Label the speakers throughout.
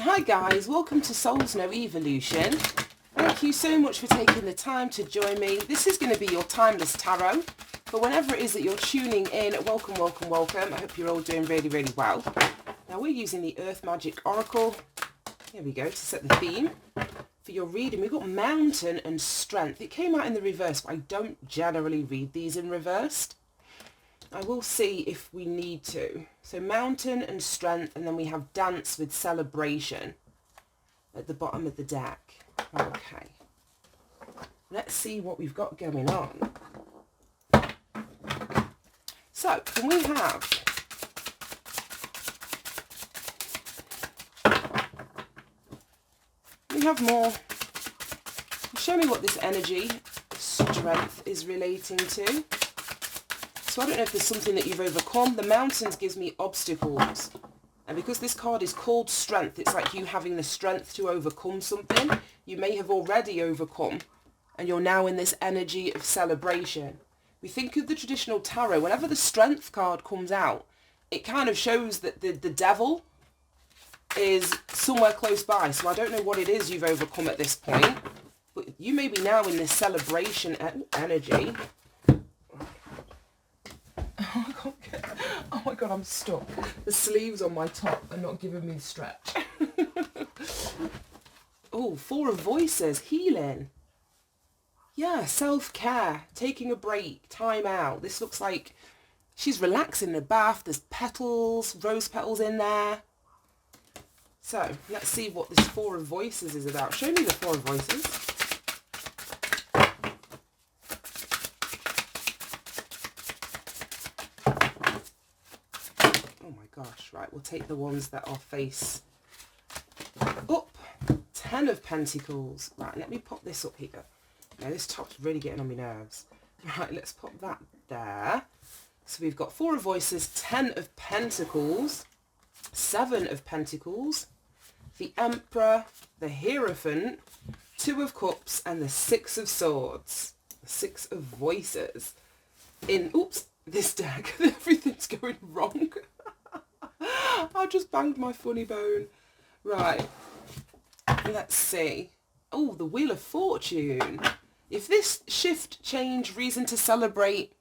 Speaker 1: Hi guys, welcome to Souls No Evolution. Thank you so much for taking the time to join me. This is going to be your timeless tarot. But whenever it is that you're tuning in, welcome, welcome, welcome. I hope you're all doing really, really well. Now we're using the Earth Magic Oracle. Here we go, to set the theme for your reading. We've got Mountain and Strength. It came out in the reverse, but I don't generally read these in reversed. I will see if we need to. So Mountain and Strength, and then we have Dance with Celebration at the bottom of the deck. Okay. Let's see what we've got going on. So, can we have more? Show me what this energy, strength, is relating to. So I don't know if there's something that you've overcome. The Mountains gives me obstacles. And because this card is called Strength, it's like you having the strength to overcome something. You may have already overcome, and you're now in this energy of celebration. We think of the traditional tarot, whenever the Strength card comes out, it kind of shows that the devil is somewhere close by. So I don't know what it is you've overcome at this point, but you may be now in this celebration energy. Oh my god, I'm stuck. The sleeves on my top are not giving me the stretch. Oh, Four of Voices, healing. Yeah, self-care, taking a break, time out. This looks like she's relaxing in the bath. There's petals, rose petals in there. So, let's see what this Four of Voices is about. Show me the Four of Voices. Gosh, right, we'll take the ones that are face up. 10 of Pentacles. Right, let me pop this up here. Now, this top's really getting on my nerves. Right, let's pop that there. So we've got Four of Voices, 10 of Pentacles, 7 of Pentacles, the Emperor, the Hierophant, 2 of Cups, and the 6 of Swords. The 6 of Voices. In, oops, this deck. Everything's going wrong. I just banged my funny bone. Right. Let's see. Oh, the Wheel of Fortune. If this shift, change, reason to celebrate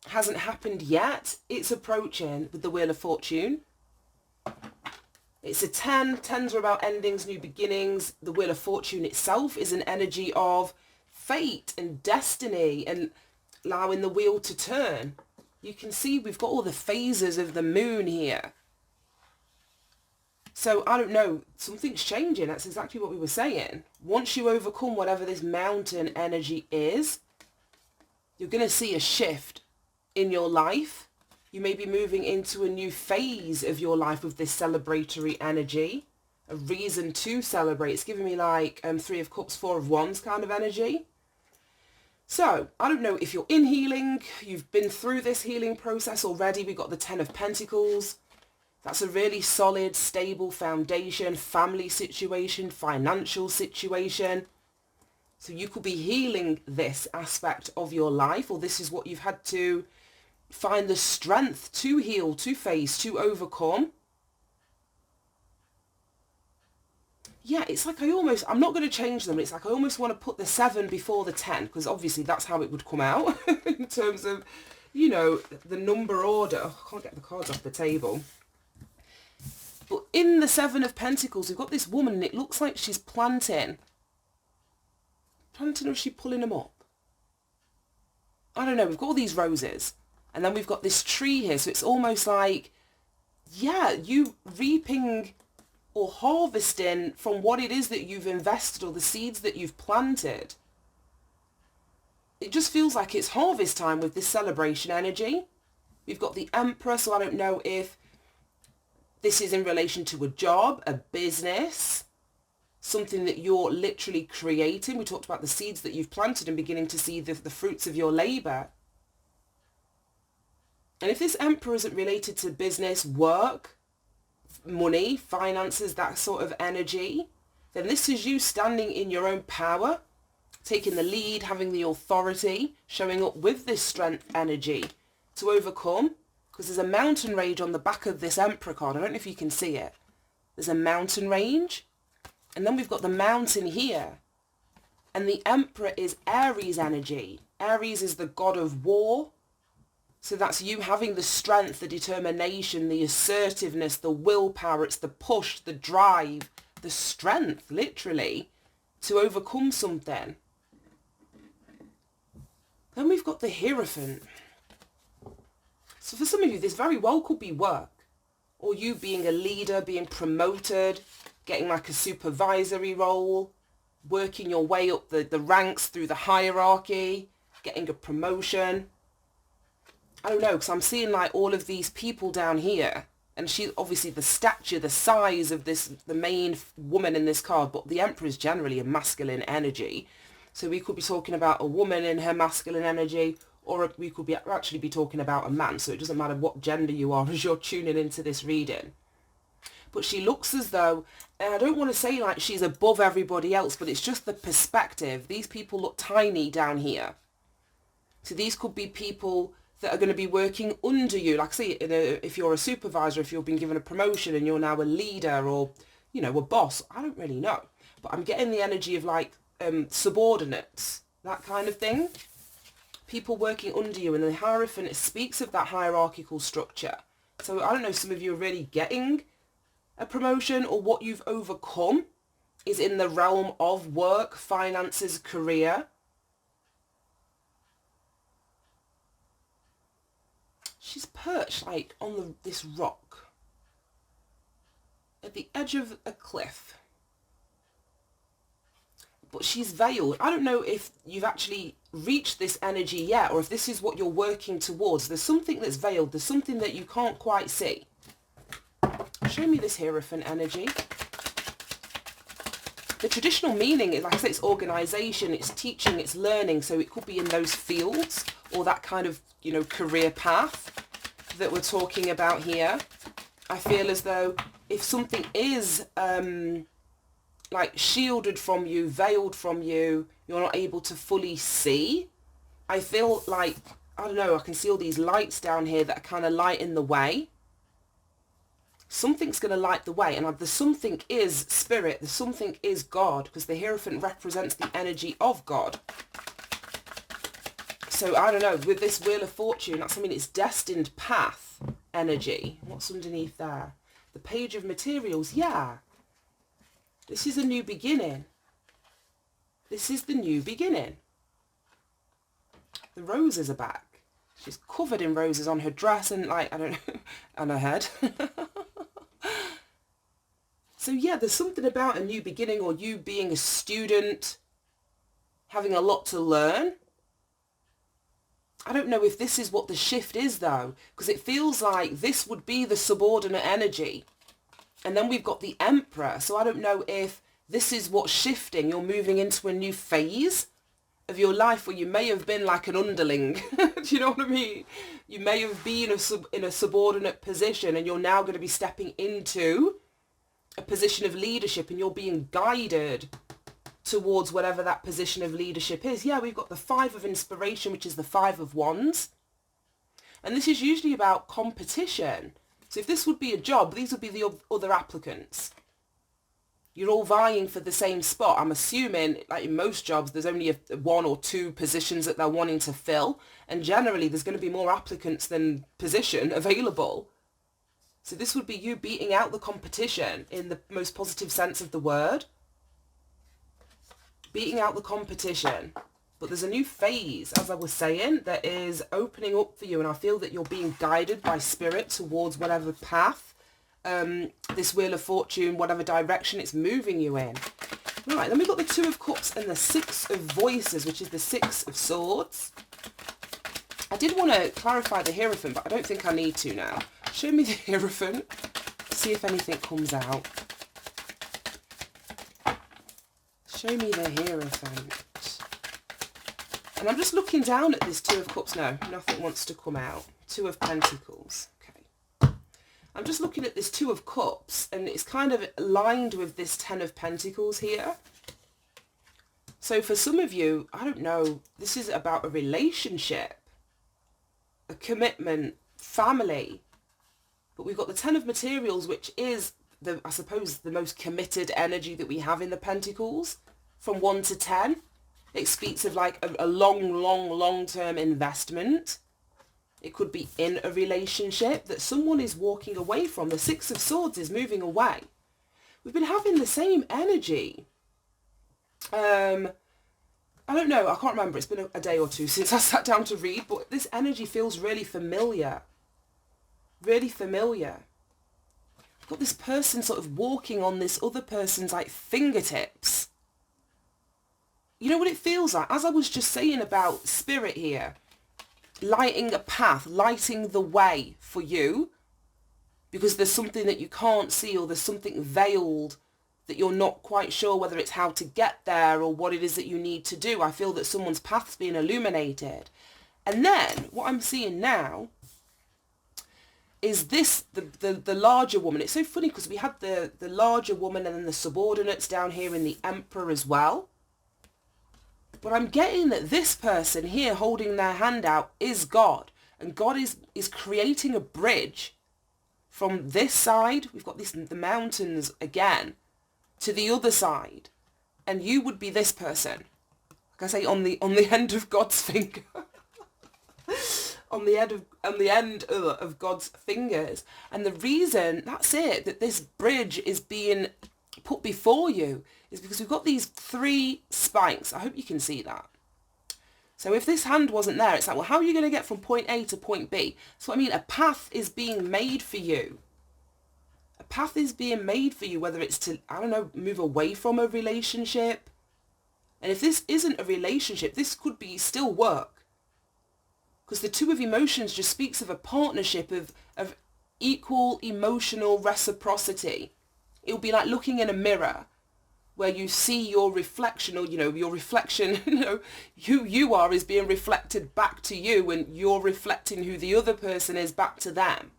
Speaker 1: hasn't happened yet, it's approaching with the Wheel of Fortune. It's a 10. 10s are about endings, new beginnings. The Wheel of Fortune itself is an energy of fate and destiny and allowing the wheel to turn. You can see we've got all the phases of the moon here. So, I don't know, something's changing. That's exactly what we were saying. Once you overcome whatever this mountain energy is, you're going to see a shift in your life. You may be moving into a new phase of your life with this celebratory energy. A reason to celebrate. It's giving me like 3 of Cups, 4 of Wands kind of energy. So, I don't know if you're in healing, you've been through this healing process already. We've got the 10 of Pentacles. That's a really solid, stable foundation, family situation, financial situation. So you could be healing this aspect of your life, or this is what you've had to find the strength to heal, to face, to overcome. Yeah, it's like I'm not going to change them. It's like I almost want to put the 7 before the 10, because obviously that's how it would come out in terms of, you know, the number order. Oh, I can't get the cards off the table. But in the 7 of Pentacles, we've got this woman, and it looks like she's planting. Planting, or is she pulling them up? I don't know. We've got all these roses. And then we've got this tree here. So it's almost like, yeah, you reaping or harvesting from what it is that you've invested or the seeds that you've planted. It just feels like it's harvest time with this celebration energy. We've got the Emperor, so I don't know if this is in relation to a job, a business, something that you're literally creating. We talked about the seeds that you've planted and beginning to see the fruits of your labour. And if this Emperor isn't related to business, work, money, finances, that sort of energy, then this is you standing in your own power, taking the lead, having the authority, showing up with this strength energy to overcome. Because there's a mountain rage on the back of this Emperor card. I don't know if you can see it. There's a mountain range. And then we've got the mountain here. And the Emperor is Aries energy. Aries is the god of war. So that's you having the strength, the determination, the assertiveness, the willpower. It's the push, the drive, the strength, literally, to overcome something. Then we've got the Hierophant. So for some of you, this very well could be work. Or you being a leader, being promoted, getting like a supervisory role, working your way up the ranks through the hierarchy, getting a promotion. I don't know, because I'm seeing like all of these people down here. And she's obviously the stature, the size of this, the main woman in this card. But the Emperor is generally a masculine energy. So we could be talking about a woman in her masculine energy, or we could be actually be talking about a man. So it doesn't matter what gender you are as you're tuning into this reading. But she looks as though, and I don't want to say like she's above everybody else, but it's just the perspective. These people look tiny down here. So these could be people that are going to be working under you. Like say, if you're a supervisor, if you've been given a promotion and you're now a leader or, you know, a boss. I don't really know. But I'm getting the energy of like subordinates, that kind of thing. People working under you. And the Hierophant, it speaks of that hierarchical structure. So I don't know, some of you are really getting a promotion, or what you've overcome is in the realm of work, finances, career. She's perched like on this rock at the edge of a cliff. But she's veiled. I don't know if you've actually reached this energy yet, or if this is what you're working towards. There's something that's veiled. There's something that you can't quite see. Show me this Hierophant energy. The traditional meaning is, like I say, it's organisation, it's teaching, it's learning. So it could be in those fields, or that kind of, you know, career path that we're talking about here. I feel as though if something is like shielded from you, veiled from you, you're not able to fully see. I feel like, I don't know, I can see all these lights down here that are kind of lighting the way. Something's going to light the way, and the something is spirit, the something is God, because the Hierophant represents the energy of God. So I don't know, with this Wheel of Fortune, that's something, it's destined path energy. What's underneath there? The Page of Materials, yeah. This is a new beginning. This is the new beginning. The roses are back. She's covered in roses on her dress and like, I don't know, on her head. So yeah, there's something about a new beginning, or you being a student, having a lot to learn. I don't know if this is what the shift is though, because it feels like this would be the subordinate energy. And then we've got the Emperor. So I don't know if this is what's shifting. You're moving into a new phase of your life where you may have been like an underling. Do you know what I mean? You may have been in a subordinate position, and you're now going to be stepping into a position of leadership, and you're being guided towards whatever that position of leadership is. Yeah, we've got the Five of Inspiration, which is the Five of Wands. And this is usually about competition. So if this would be a job, these would be the other applicants. You're all vying for the same spot. I'm assuming, like in most jobs, there's only one or two positions that they're wanting to fill. And generally, there's going to be more applicants than position available. So this would be you beating out the competition in the most positive sense of the word. Beating out the competition. But there's a new phase, as I was saying, that is opening up for you. And I feel that you're being guided by spirit towards whatever path, this Wheel of Fortune, whatever direction it's moving you in. Right, then we've got the Two of Cups and the Six of Voices, which is the Six of Swords. I did want to clarify the Hierophant, but I don't think I need to now. Show me the Hierophant, see if anything comes out. Show me the Hierophant. And I'm just looking down at this Two of Cups. No, nothing wants to come out. Two of Pentacles. Okay. I'm just looking at this Two of Cups, and it's kind of aligned with this Ten of Pentacles here. So for some of you, I don't know, this is about a relationship, a commitment, family. But we've got the Ten of Materials, which is I suppose, the most committed energy that we have in the Pentacles, from 1 to 10. It speaks of like a long-term investment. It could be in a relationship that someone is walking away from. The Six of Swords is moving away. We've been having the same energy. I don't know, I can't remember. It's been a day or two since I sat down to read, but this energy feels really familiar. Really familiar. I've got this person sort of walking on this other person's like fingertips. You know what it feels like? As I was just saying about spirit here, lighting a path, lighting the way for you, because there's something that you can't see, or there's something veiled that you're not quite sure whether it's how to get there or what it is that you need to do. I feel that someone's path's being illuminated. And then what I'm seeing now is this, the larger woman. It's so funny because we had the larger woman and then the subordinates down here in the Emperor as well. But I'm getting that this person here holding their hand out is God. And God is creating a bridge from this side. We've got the mountains again, to the other side. And you would be this person. Like I say, on the end of God's finger. on the end of God's fingers. And the reason, that's it, that this bridge is being put before you is because we've got these 3 spikes. I hope you can see that. So if this hand wasn't there, it's like, well, how are you going to get from point A to point B? So I mean, a path is being made for you. A path is being made for you, whether it's to, I don't know, move away from a relationship. And if this isn't a relationship, this could be still work. Because the 2 of emotions just speaks of a partnership of equal emotional reciprocity. It would be like looking in a mirror where you see your reflection, or, you know, your reflection, you know, who you are is being reflected back to you, and you're reflecting who the other person is back to them.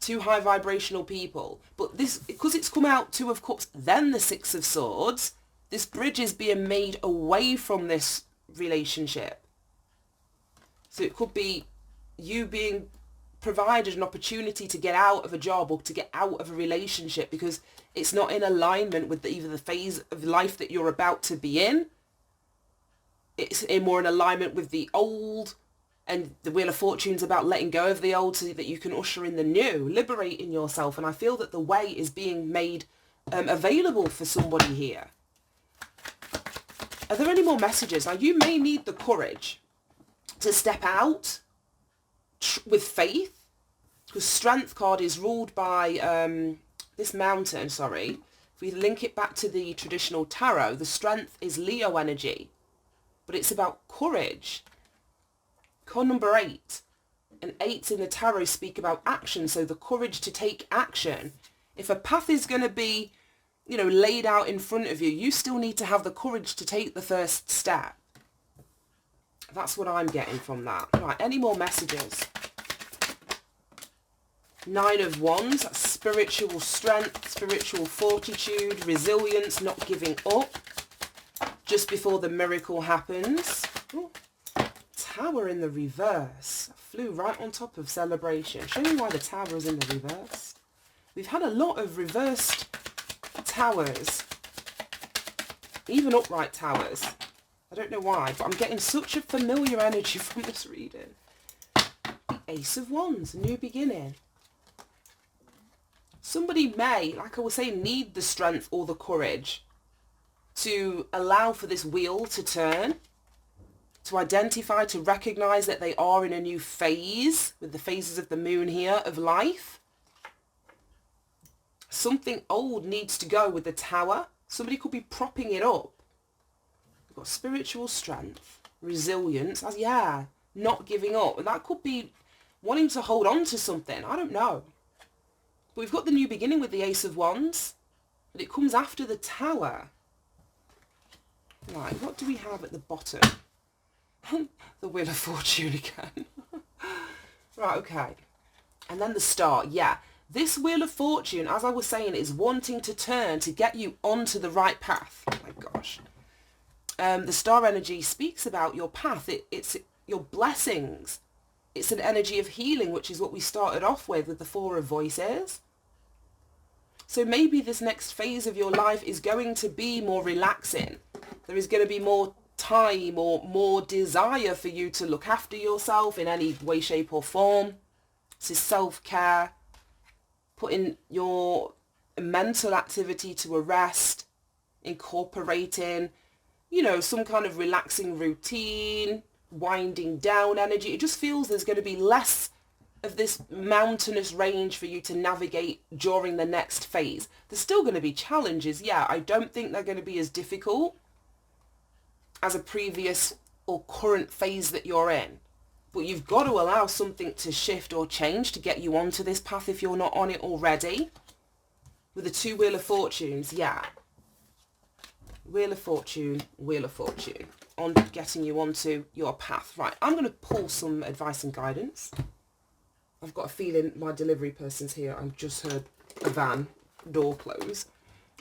Speaker 1: 2 high vibrational people. But this, because it's come out 2 of Cups, then the 6 of Swords, this bridge is being made away from this relationship. So it could be you being provided an opportunity to get out of a job or to get out of a relationship because it's not in alignment with either the phase of life that you're about to be in. It's more in alignment with the old, and the Wheel of Fortune's about letting go of the old so that you can usher in the new, liberating yourself. And I feel that the way is being made available for somebody here. Are there any more messages? Now, you may need the courage to step out with faith, because Strength card is ruled by this mountain, sorry. If we link it back to the traditional tarot, the Strength is Leo energy, but it's about courage. Card number 8, and 8s in the tarot speak about action, so the courage to take action. If a path is going to be, you know, laid out in front of you, you still need to have the courage to take the first step. That's what I'm getting from that. Right, any more messages? 9 of Wands, that's spiritual strength, spiritual fortitude, resilience, not giving up just before the miracle happens. Ooh. Tower in the reverse. Flew right on top of celebration. Show me why the tower is in the reverse. We've had a lot of reversed towers, even upright towers. I don't know why, but I'm getting such a familiar energy from this reading. The Ace of Wands, new beginning. Somebody may, like I was saying, need the strength or the courage to allow for this wheel to turn, to identify, to recognize that they are in a new phase, with the phases of the moon here, of life. Something old needs to go with the tower. Somebody could be propping it up. We've got spiritual strength, resilience, yeah, not giving up. And that could be wanting to hold on to something. I don't know. But we've got the new beginning with the Ace of Wands, but it comes after the tower. Right, what do we have at the bottom? The Wheel of Fortune again. Right, okay. And then the Star, yeah. This Wheel of Fortune, as I was saying, is wanting to turn to get you onto the right path. Oh my gosh. The Star energy speaks about your path. It's your blessings. It's an energy of healing, which is what we started off with the 4 of Voices. So maybe this next phase of your life is going to be more relaxing. There is going to be more time or more desire for you to look after yourself in any way, shape or form. This is self-care, putting your mental activity to a rest, incorporating, you know, some kind of relaxing routine, winding down energy. It just feels there's going to be less of this mountainous range for you to navigate during the next phase. There's still going to be challenges, yeah. I don't think they're going to be as difficult as a previous or current phase that you're in. But you've got to allow something to shift or change to get you onto this path if you're not on it already. With the 2 Wheel of Fortunes, yeah. Wheel of Fortune, Wheel of Fortune. On getting you onto your path. Right, I'm going to pull some advice and guidance. I've got a feeling my delivery person's here. I've just heard a van door close.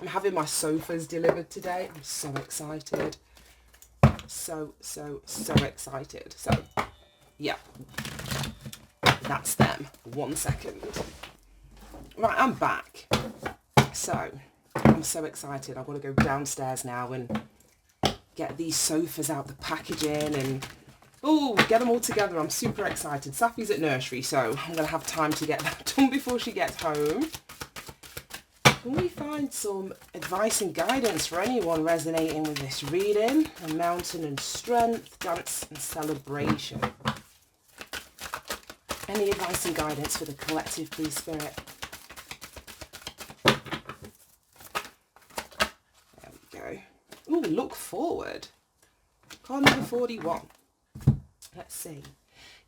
Speaker 1: I'm having my sofas delivered today. I'm so excited. So excited. So, yeah. That's them. 1 second. Right, I'm back. So, I'm so excited. I've got to go downstairs now and get these sofas out the packaging and get them all together. I'm super excited. Safi's at nursery, so I'm going to have time to get that done before she gets home. Can we find some advice and guidance for anyone resonating with this reading? A mountain and strength, dance and celebration. Any advice and guidance for the collective, please, Spirit? There we go. Ooh, look forward. Card number 41. Let's see.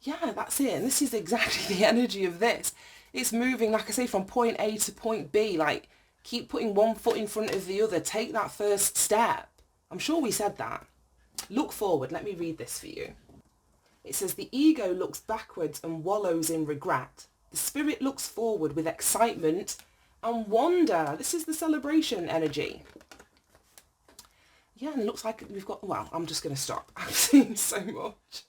Speaker 1: Yeah, that's it. And this is exactly the energy of this. It's moving, like I say, from point A to point B. Like, keep putting one foot in front of the other. Take that first step. I'm sure we said that. Look forward. Let me read this for you. It says, the ego looks backwards and wallows in regret. The spirit looks forward with excitement and wonder. This is the celebration energy. Yeah, and it looks like we've got... Well, I'm just going to stop. I've seen so much.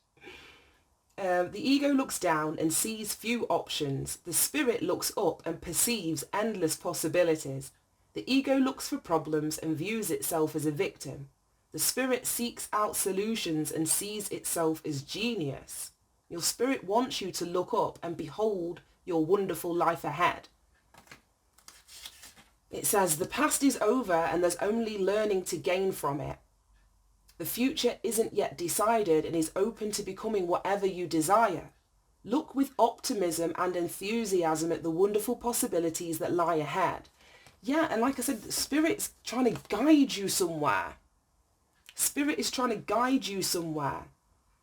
Speaker 1: The ego looks down and sees few options. The spirit looks up and perceives endless possibilities. The ego looks for problems and views itself as a victim. The spirit seeks out solutions and sees itself as genius. Your spirit wants you to look up and behold your wonderful life ahead. It says, the past is over and there's only learning to gain from it. The future isn't yet decided and is open to becoming whatever you desire. Look with optimism and enthusiasm at the wonderful possibilities that lie ahead. Yeah, and like I said, the Spirit's trying to guide you somewhere. Spirit is trying to guide you somewhere.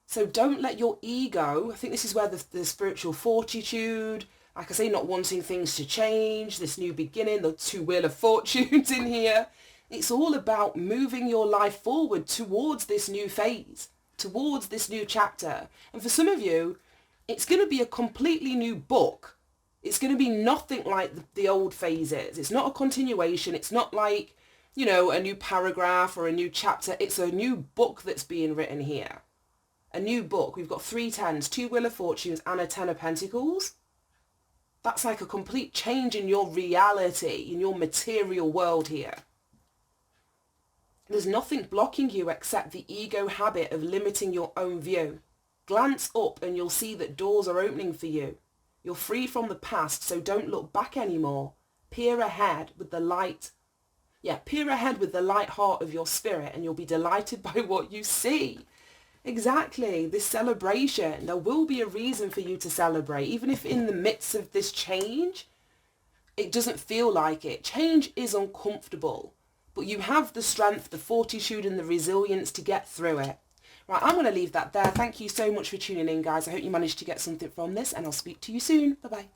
Speaker 1: So don't let your ego, I think this is where the spiritual fortitude, like I say, not wanting things to change, this new beginning, the 2 Wheel of Fortunes in here. It's all about moving your life forward towards this new phase, towards this new chapter. And for some of you, it's going to be a completely new book. It's going to be nothing like the old phases. It's not a continuation. It's not like, you know, a new paragraph or a new chapter. It's a new book that's being written here. A new book. We've got 3 tens, 2 Wheel of Fortunes and a 10 of Pentacles. That's like a complete change in your reality, in your material world here. There's nothing blocking you except the ego habit of limiting your own view. Glance up and you'll see that doors are opening for you. You're free from the past, so don't look back anymore. Peer ahead with the light. Yeah, peer ahead with the light heart of your spirit and you'll be delighted by what you see. Exactly, this celebration. There will be a reason for you to celebrate, even if in the midst of this change, it doesn't feel like it. Change is uncomfortable. But you have the strength, the fortitude and the resilience to get through it. Right, I'm going to leave that there. Thank you so much for tuning in, guys. I hope you managed to get something from this and I'll speak to you soon. Bye-bye.